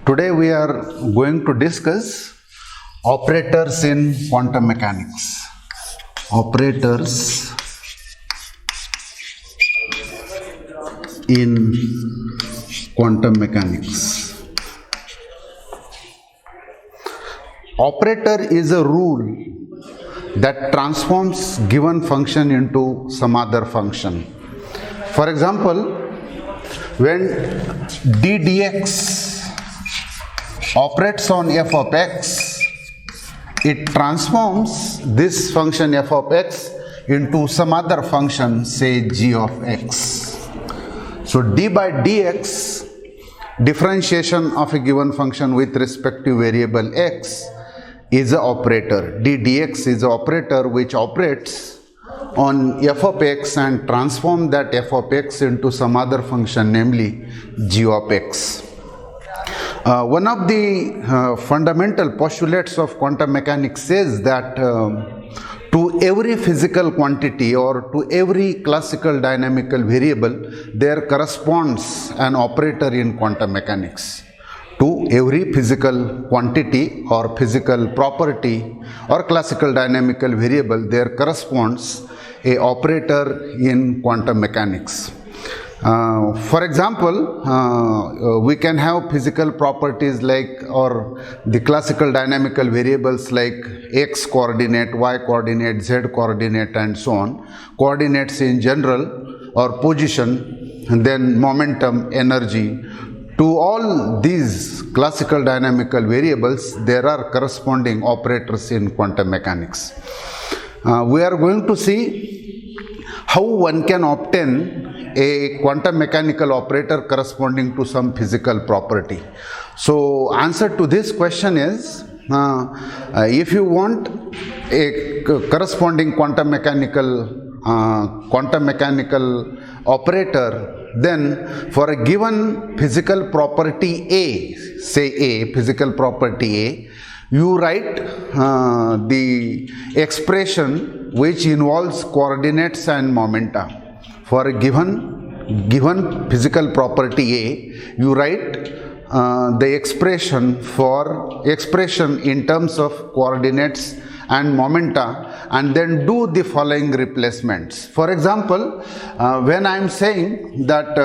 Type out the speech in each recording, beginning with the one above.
Today we are going to discuss operators in quantum mechanics. Operators in quantum mechanics. Operator is a rule that transforms given function into some other function. For example, when d dx operates on f of x, it transforms this function f of x into some other function, say g of x. So d by dx, differentiation of a given function with respect to variable x, is an operator. D dx is an operator which operates on f of x and transform that f of x into some other function, namely g of x. One of the fundamental postulates of quantum mechanics says that to every physical quantity or to every classical dynamical variable, there corresponds an operator in quantum mechanics. To every physical quantity or physical property or classical dynamical variable, there corresponds an operator in quantum mechanics. For example, we can have physical properties like, or the classical dynamical variables like x coordinate, y coordinate, z coordinate, and so on. Coordinates in general, or position, and then momentum, energy. To all these classical dynamical variables, there are corresponding operators in quantum mechanics. We are going to see how one can obtain a quantum mechanical operator corresponding to some physical property. So, answer to this question is, if you want a corresponding quantum mechanical operator, then for a given physical property A, say A, physical property A, you write the expression which involves coordinates and momenta. For a given physical property A, you write the expression in terms of coordinates and momenta, and then do the following replacements. For example, when I am saying that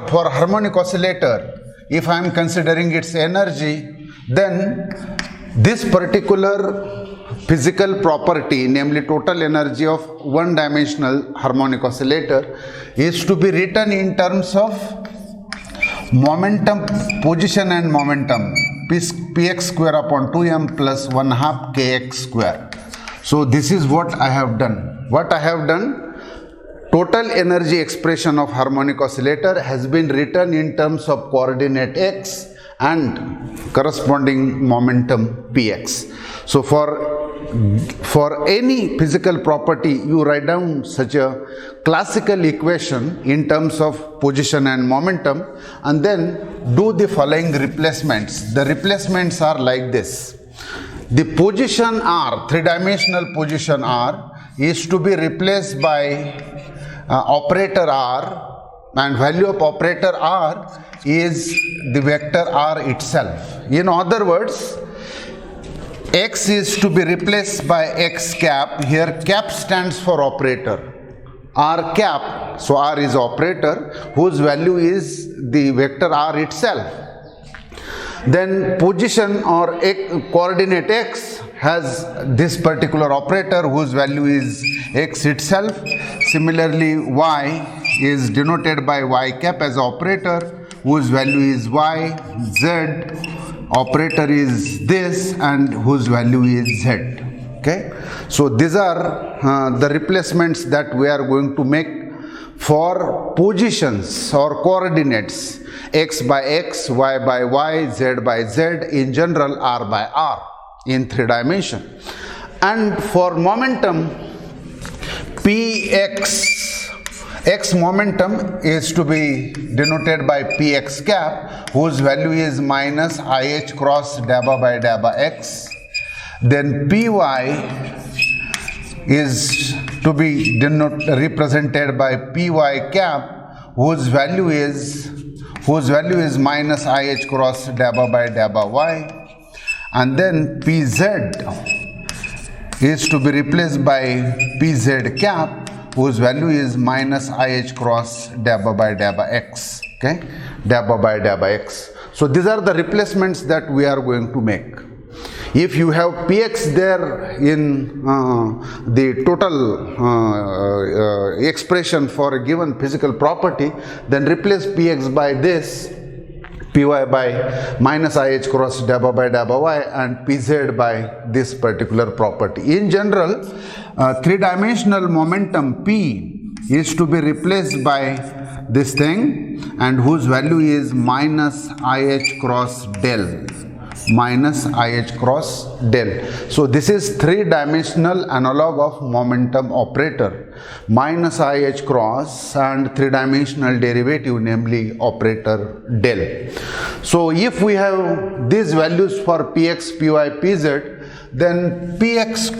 for harmonic oscillator, if I am considering its energy, then this particular physical property, namely total energy of one-dimensional harmonic oscillator, is to be written in terms of momentum, position and momentum, px square upon 2m plus 1/2 kx square. So this is what I have done. What I have done, total energy expression of harmonic oscillator has been written in terms of coordinate x and corresponding momentum px. So for any physical property, you write down such a classical equation in terms of position and momentum, and then do the following replacements. The replacements are like this. The position r, three-dimensional position r, is to be replaced by operator r, and value of operator r is the vector r itself. In other words, x is to be replaced by x cap. Here cap stands for operator. R cap, so r is operator whose value is the vector r itself. Then position or coordinate x has this particular operator whose value is x itself. Similarly, y is denoted by y cap as operator whose value is y. Z operator is this and whose value is z. Okay, so these are the replacements that we are going to make for positions or coordinates, x by x, y by y, z by z, in general r by r in 3 dimension. And for momentum, px, x momentum is to be denoted by px cap, whose value is minus ih cross dabba by dabba x. Then py is to be represented by py cap, whose value is whose value is minus IH cross dabba by dabba y, and then PZ is to be replaced by PZ cap, whose value is minus IH cross dabba by dabba x, okay, dabba by dabba x. So these are the replacements that we are going to make. If you have Px there in the total expression for a given physical property, then replace Px by this, Py by minus IH cross dabba by dabba y, and Pz by this particular property. In general, three-dimensional momentum P is to be replaced by this thing, and whose value is minus IH cross del. Minus IH cross del. So this is three-dimensional analog of momentum operator, minus IH cross and three-dimensional derivative, namely operator del. So if we have these values for Px, Py, Pz, then Px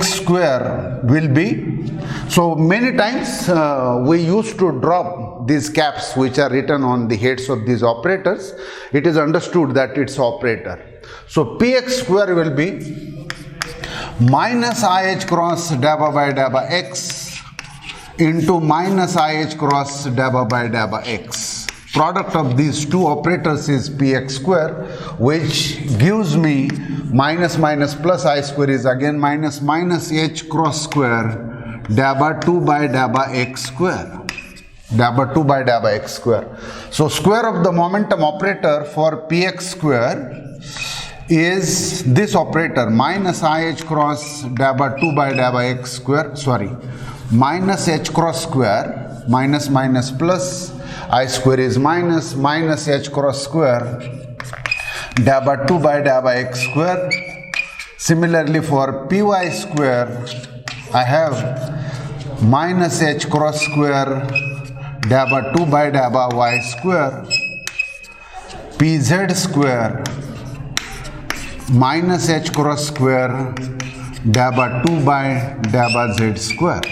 square will be, so many times we used to drop these caps which are written on the heads of these operators. It is understood that it's operator. So Px square will be minus IH cross dabba by dabba x into minus IH cross dabba by dabba x. Product of these two operators is Px square, which gives me minus minus plus I square is again minus minus h cross square dabba 2 by dabba x square. Dabba 2 by dabba x square. So square of the momentum operator for Px square is this operator minus IH cross dabba 2 by dabba x square, minus h cross square, minus minus plus I square is minus minus h cross square dabba 2 by dabba x square. Similarly for Py square, I have minus h cross square dabba 2 by dabba y square, Pz square minus h cross square dabba 2 by dabba z square.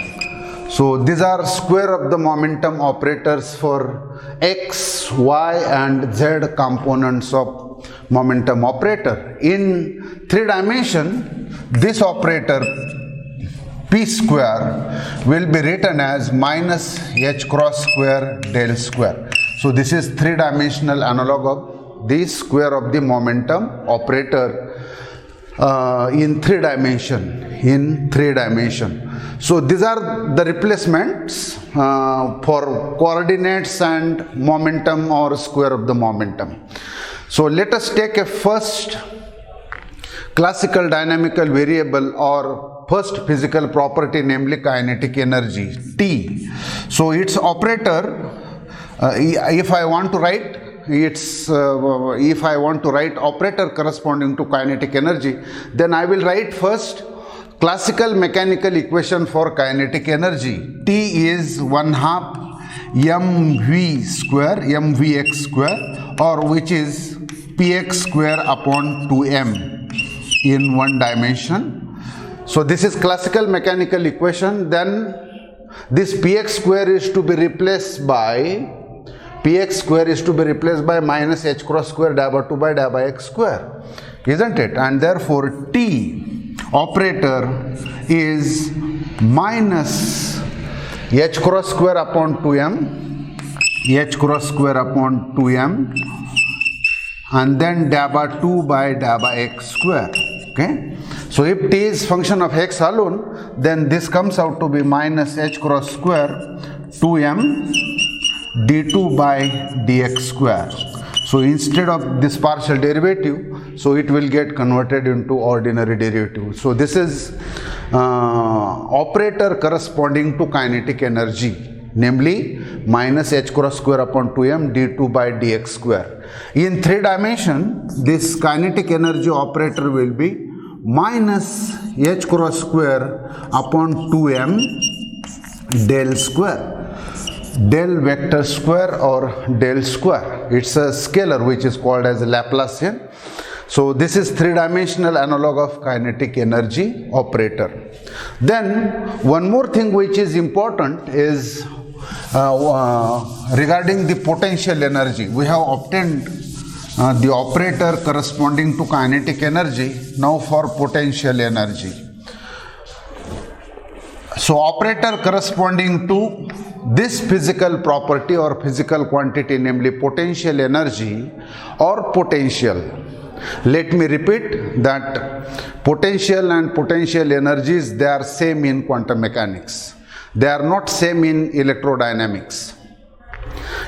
So these are square of the momentum operators for x, y and z components of momentum operator. In three dimension, this operator P square will be written as minus h cross square del square. So this is three-dimensional analog of the square of the momentum operator in three dimension. So these are the replacements for coordinates and momentum or square of the momentum. So let us take a first classical dynamical variable or first physical property, namely kinetic energy T. So its operator, if I want to write operator corresponding to kinetic energy, then I will write first classical mechanical equation for kinetic energy. T is 1/2 mvx square, or which is px square upon 2m in one dimension. So this is classical mechanical equation. Then this px square is to be replaced by minus h cross square dabba 2 by dabba x square, isn't it? And therefore T operator is minus h cross square upon 2m, and then dabba 2 by dabba x square. Okay. So if T is function of x alone, then this comes out to be minus h cross square 2m d2 by dx square. So instead of this partial derivative, so it will get converted into ordinary derivative. So this is operator corresponding to kinetic energy, namely minus h cross square upon 2m d2 by dx square. In three dimension, this kinetic energy operator will be minus h cross square upon 2m del square, del vector square or del square. It's a scalar which is called as a Laplacian. So this is three-dimensional analog of kinetic energy operator. Then one more thing which is important is regarding the potential energy. We have obtained the operator corresponding to kinetic energy. Now for potential energy. So operator corresponding to this physical property or physical quantity, namely potential energy or potential. Let me repeat that potential and potential energies, they are same in quantum mechanics. They are not same in electrodynamics.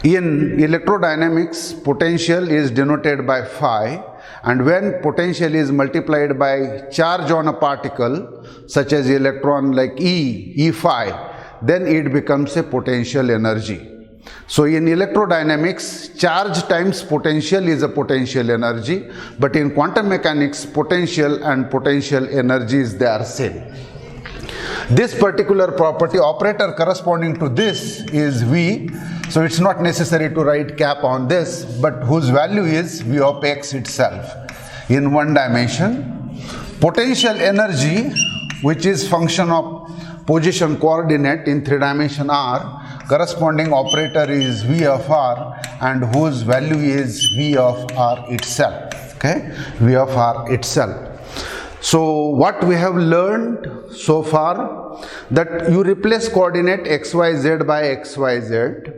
In electrodynamics, potential is denoted by phi, and when potential is multiplied by charge on a particle, such as electron like E phi, then it becomes a potential energy. So in electrodynamics, charge times potential is a potential energy, but in quantum mechanics, potential and potential energies, they are same. This particular property, operator corresponding to this is V, so it's not necessary to write cap on this, but whose value is V of x itself in one dimension. Potential energy, which is function of position coordinate in 3 dimension R, corresponding operator is V of R, and whose value is V of R itself. Okay, V of R itself. So what we have learned so far, that you replace coordinate xyz by xyz,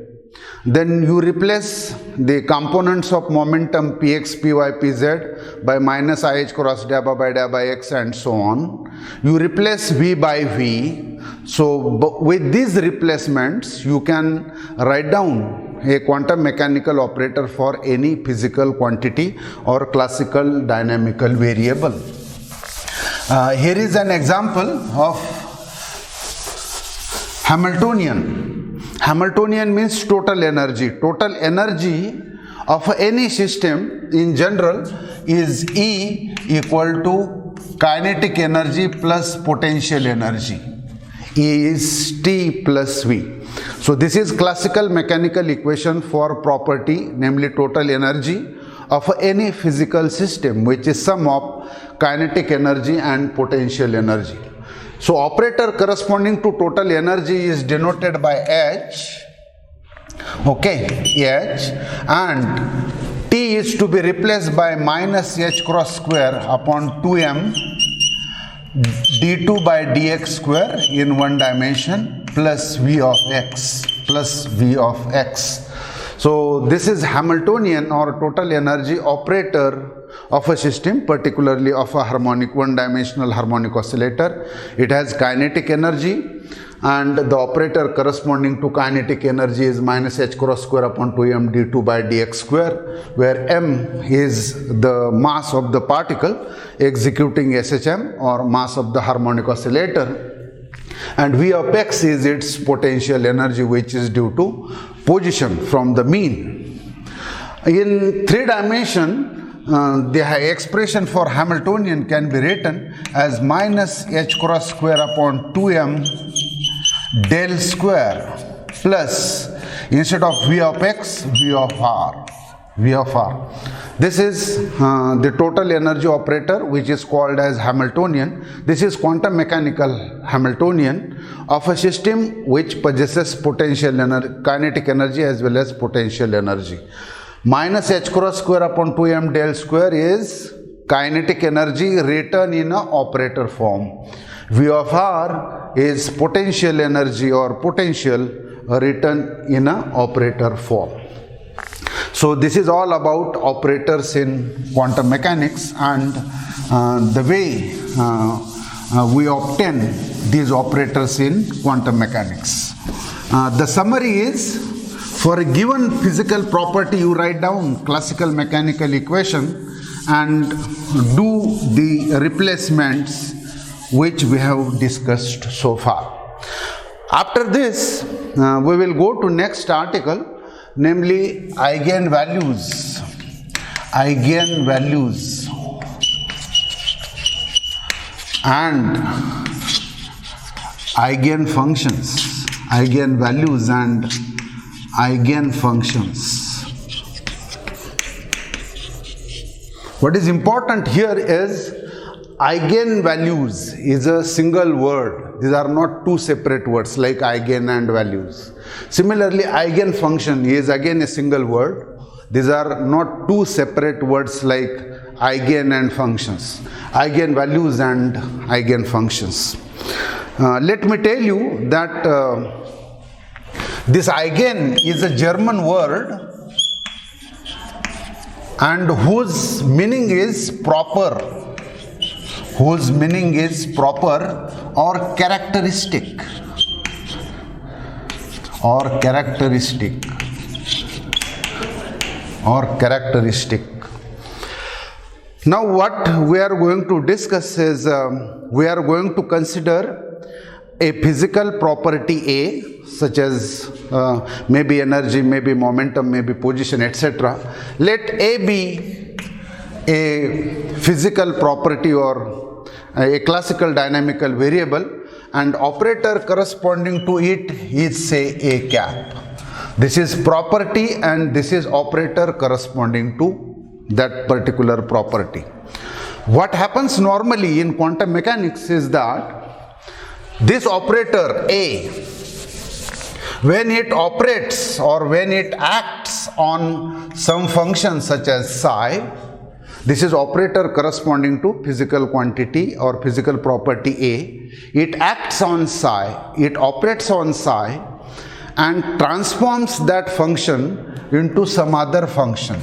then you replace the components of momentum px, py, pz by minus ih cross dabba by dabba x and so on. You replace v by v. So with these replacements, you can write down a quantum mechanical operator for any physical quantity or classical dynamical variable. Here is an example of Hamiltonian. Hamiltonian means total energy. Total energy of any system in general is E equal to kinetic energy plus potential energy. E is T plus V. So this is classical mechanical equation for property, namely total energy of any physical system, which is sum of kinetic energy and potential energy. So operator corresponding to total energy is denoted by H, okay, H, and T is to be replaced by minus H cross square upon 2m d2 by dx square in one dimension plus V of x, plus V of x. So this is Hamiltonian or total energy operator of a system, particularly of a harmonic, one-dimensional harmonic oscillator. It has kinetic energy, and the operator corresponding to kinetic energy is minus h cross square upon 2m d2 by dx square, where m is the mass of the particle executing SHM or mass of the harmonic oscillator, and V of x is its potential energy, which is due to position from the mean. In 3 dimension, the expression for Hamiltonian can be written as minus h cross square upon 2m del square plus, instead of V of x, V of r. V of r. This is the total energy operator, which is called as Hamiltonian. This is quantum mechanical Hamiltonian of a system which possesses potential energy, kinetic energy as well as potential energy. Minus h cross square upon 2m del square is kinetic energy written in a operator form. V of r is potential energy or potential written in a operator form. So this is all about operators in quantum mechanics and the way we obtain these operators in quantum mechanics. The summary is, for a given physical property, you write down classical mechanical equation and do the replacements which we have discussed so far. After this, we will go to next article, namely eigenvalues and eigenfunctions, eigenvalues and eigenfunctions. What is important here is eigenvalues is a single word. These are not two separate words like eigen and values. Similarly, eigenfunction is again a single word. These are not two separate words like eigen and functions, eigenvalues and eigenfunctions. Let me tell you that this eigen is a German word and whose meaning is proper, or characteristic, Now what we are going to discuss is, we are going to consider a physical property A, such as maybe energy, maybe momentum, maybe position, etc. Let A be a physical property or a classical dynamical variable, and operator corresponding to it is, say, A cap. This is property and this is operator corresponding to that particular property. What happens normally in quantum mechanics is that this operator A, when it operates or when it acts on some function such as psi, this is operator corresponding to physical quantity or physical property A. It acts on psi, it operates on psi and transforms that function into some other function,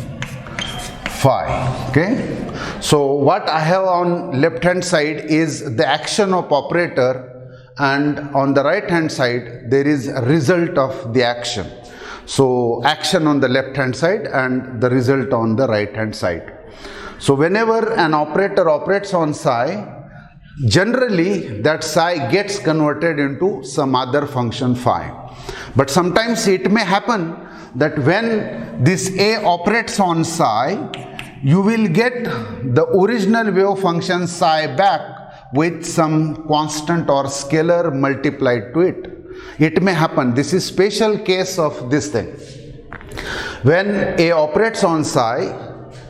phi. Okay. So what I have on left hand side is the action of operator, and on the right hand side there is a result of the action. So action on the left hand side and the result on the right hand side. So whenever an operator operates on psi, generally that psi gets converted into some other function phi. But sometimes it may happen that when this A operates on psi, you will get the original wave function psi back with some constant or scalar multiplied to it. It may happen. This is special case of this thing. When A operates on psi,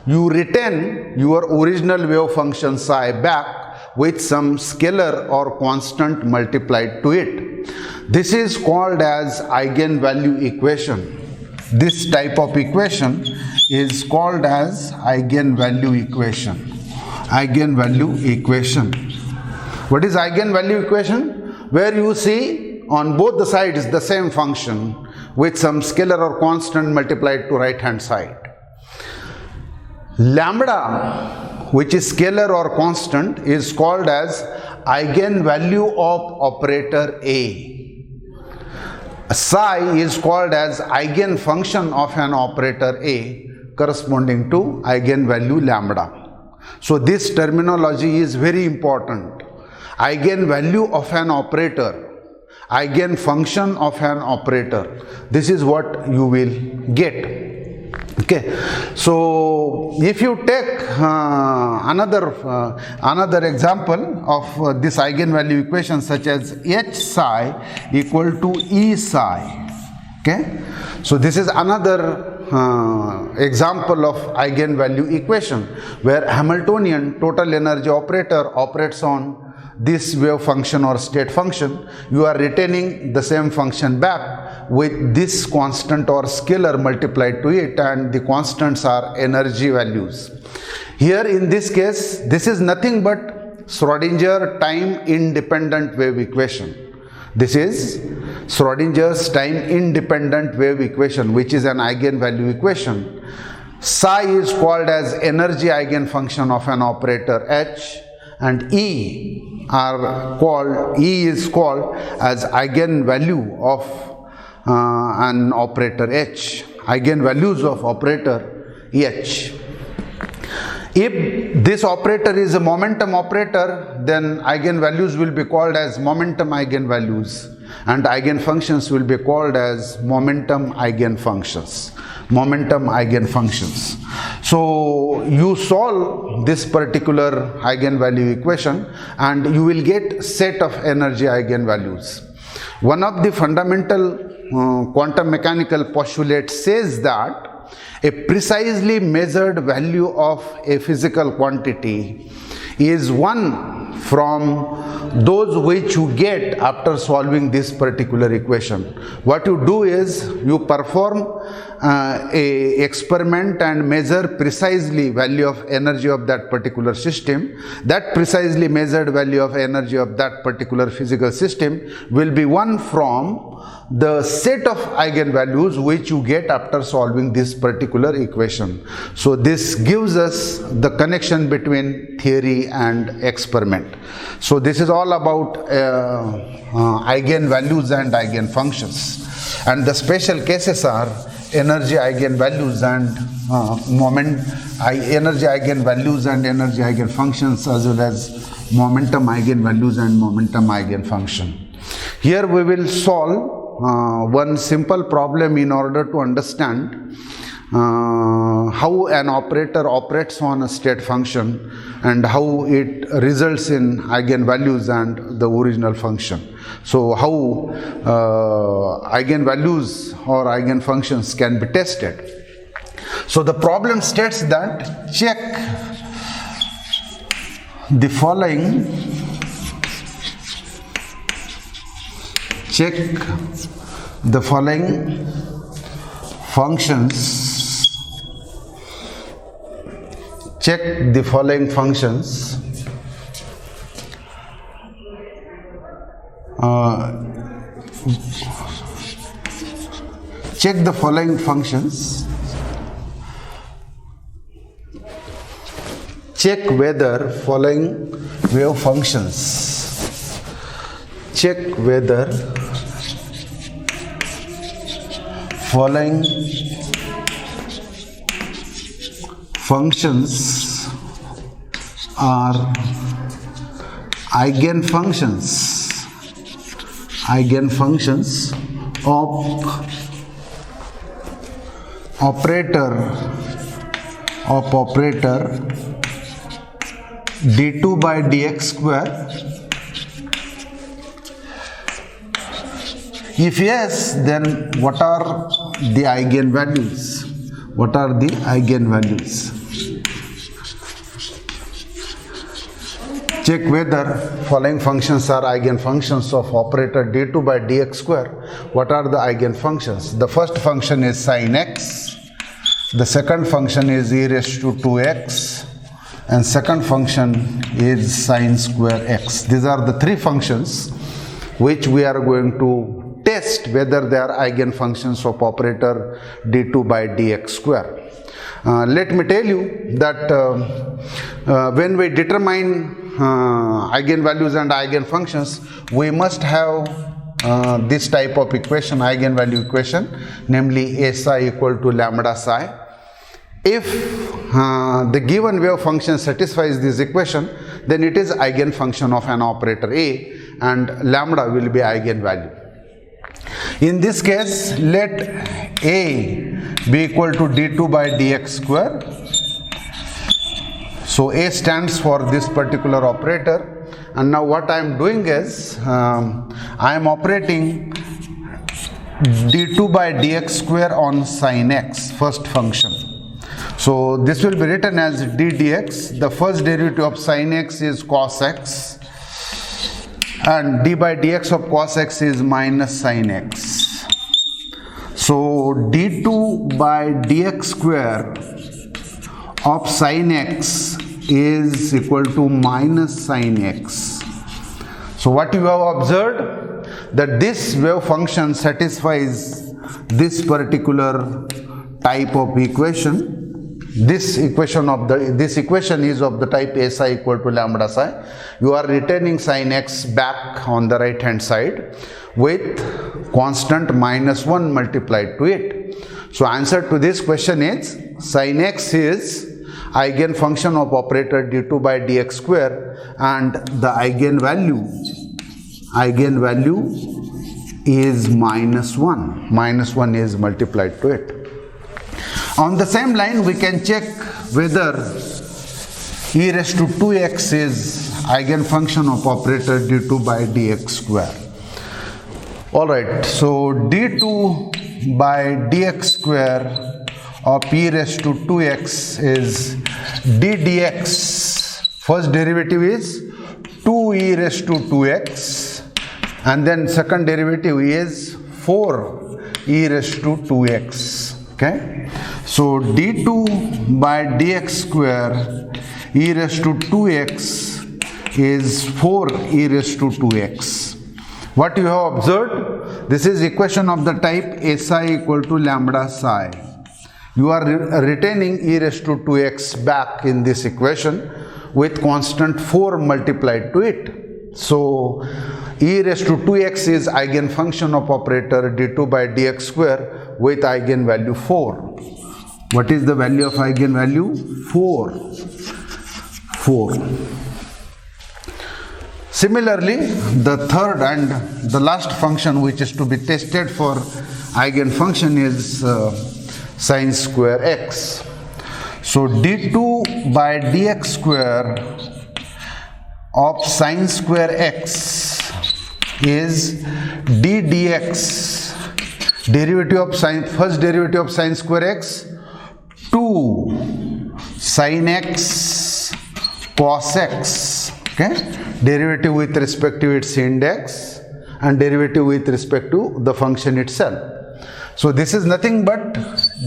you retain your original wave function psi back with some scalar or constant multiplied to it. This is called as eigenvalue equation. This type of equation is called as eigenvalue equation. Eigenvalue equation. What is eigenvalue equation? Where you see on both the sides the same function with some scalar or constant multiplied to right hand side. Lambda, which is scalar or constant, is called as eigenvalue of operator A. Psi is called as eigenfunction of an operator A corresponding to eigenvalue lambda. So this terminology is very important. Eigenvalue of an operator, eigenfunction of an operator. This is what you will get. Okay, so if you take another example of this eigenvalue equation, such as H psi equal to E psi. Okay, so this is another example of eigenvalue equation where Hamiltonian total energy operator operates on this wave function or state function. You are retaining the same function back with this constant or scalar multiplied to it, and the constants are energy values. Here in this case, this is nothing but Schrodinger time independent wave equation. This is Schrodinger's time independent wave equation, which is an eigenvalue equation. Psi is called as energy eigenfunction of an operator H, and E is called as eigenvalue of an operator H, eigenvalues of operator H. If this operator is a momentum operator, then eigenvalues will be called as momentum eigenvalues and eigenfunctions will be called as momentum eigenfunctions. So you solve this particular eigenvalue equation and you will get set of energy eigenvalues. One of the fundamental quantum mechanical postulates says that a precisely measured value of a physical quantity is one from those which you get after solving this particular equation. What you do is you perform a experiment and measure precisely value of energy of that particular system. That precisely measured value of energy of that particular physical system will be one from the set of eigenvalues which you get after solving this particular equation. So this gives us the connection between theory and experiment. So this is all about eigenvalues and eigenfunctions, and the special cases are energy eigenvalues and energy eigenvalues and energy eigenfunctions, as well as momentum eigenvalues and momentum eigenfunction. Here we will solve one simple problem in order to understand how an operator operates on a state function and how it results in eigenvalues and the original function. So how eigenvalues or eigenfunctions can be tested. So the problem states that check the following functions. Check the following functions. Check the following functions. Check whether following wave functions. Check whether following functions are eigenfunctions of operator d2 by dx square. If yes, then what are the eigenvalues? What are the eigenvalues? Check whether following functions are eigenfunctions of operator d2 by dx square. What are the eigenfunctions? The first function is sin x. The second function is e raised to 2x. And second function is sin square x. These are the three functions which we are going to test whether they are eigenfunctions of operator d2 by dx square. Let me tell you that when we determine eigenvalues and eigenfunctions, we must have this type of equation, eigenvalue equation, namely a psi equal to lambda psi. If the given wave function satisfies this equation, then it is eigenfunction of an operator A, and lambda will be eigenvalue. In this case, let A be equal to d2 by dx square. So A stands for this particular operator, and now what I am doing is I am operating d2 by dx square on sin x, first function. So this will be written as d dx. The first derivative of sin x is cos x, and d by dx of cos x is minus sin x. So d2 by dx square of sin x is equal to minus sin x. So what you have observed, that this wave function satisfies this particular type of equation. This equation is of the type a psi equal to lambda psi. You are returning sin x back on the right hand side with constant minus 1 multiplied to it. So answer to this question is sin x is eigenfunction of operator d2 by dx square, and the eigenvalue is minus 1. Minus 1 is multiplied to it. On the same line, we can check whether e raised to 2x is eigenfunction of operator d2 by dx square. Alright, so d2 by dx square of e raised to 2x is d dx First derivative is 2e raised to 2x, and then second derivative is 4e raised to 2x. Okay, so d2 by dx square e raised to 2x is 4e raised to 2x. What you have observed, this is equation of the type SI equal to lambda psi. You are retaining e raised to 2x back in this equation with constant 4 multiplied to it. So e raised to 2x is eigenfunction of operator d2 by dx square with eigenvalue 4. What is the value of eigenvalue? 4. Similarly, the third and the last function which is to be tested for eigenfunction is sine square x. So d2 by dx square of sine square x is d dx, derivative of sine, first derivative of sine square x, 2 sine x cos x, okay, derivative with respect to its index and derivative with respect to the function itself. So this is nothing but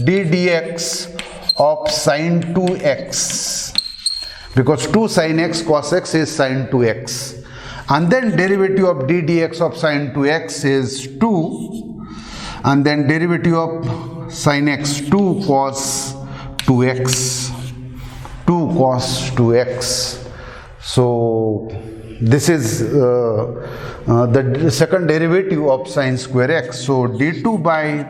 d dx of sine 2x, because 2 sine x cos x is sine 2x, and then derivative of d dx of sine 2x is 2, and then derivative of sine x 2 cos 2x, 2 cos 2x. So this is the second derivative of sine square x. So d2 by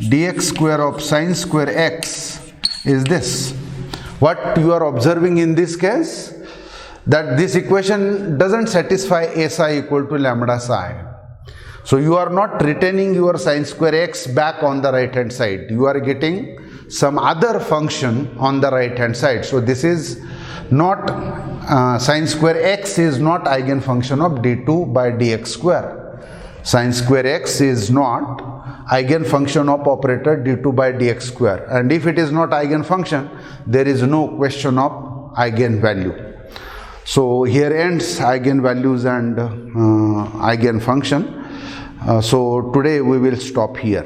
dx square of sine square x is this. What you are observing in this case, that this equation doesn't satisfy SI equal to lambda psi. So you are not retaining your sine square x back on the right hand side. You are getting some other function on the right hand side. So this is not sine square x is not eigenfunction of d2 by dx square. Sine square x is not eigenfunction of operator d2 by dx square, and if it is not eigenfunction, there is no question of eigenvalue. So here ends eigenvalues and eigenfunction. So today we will stop here.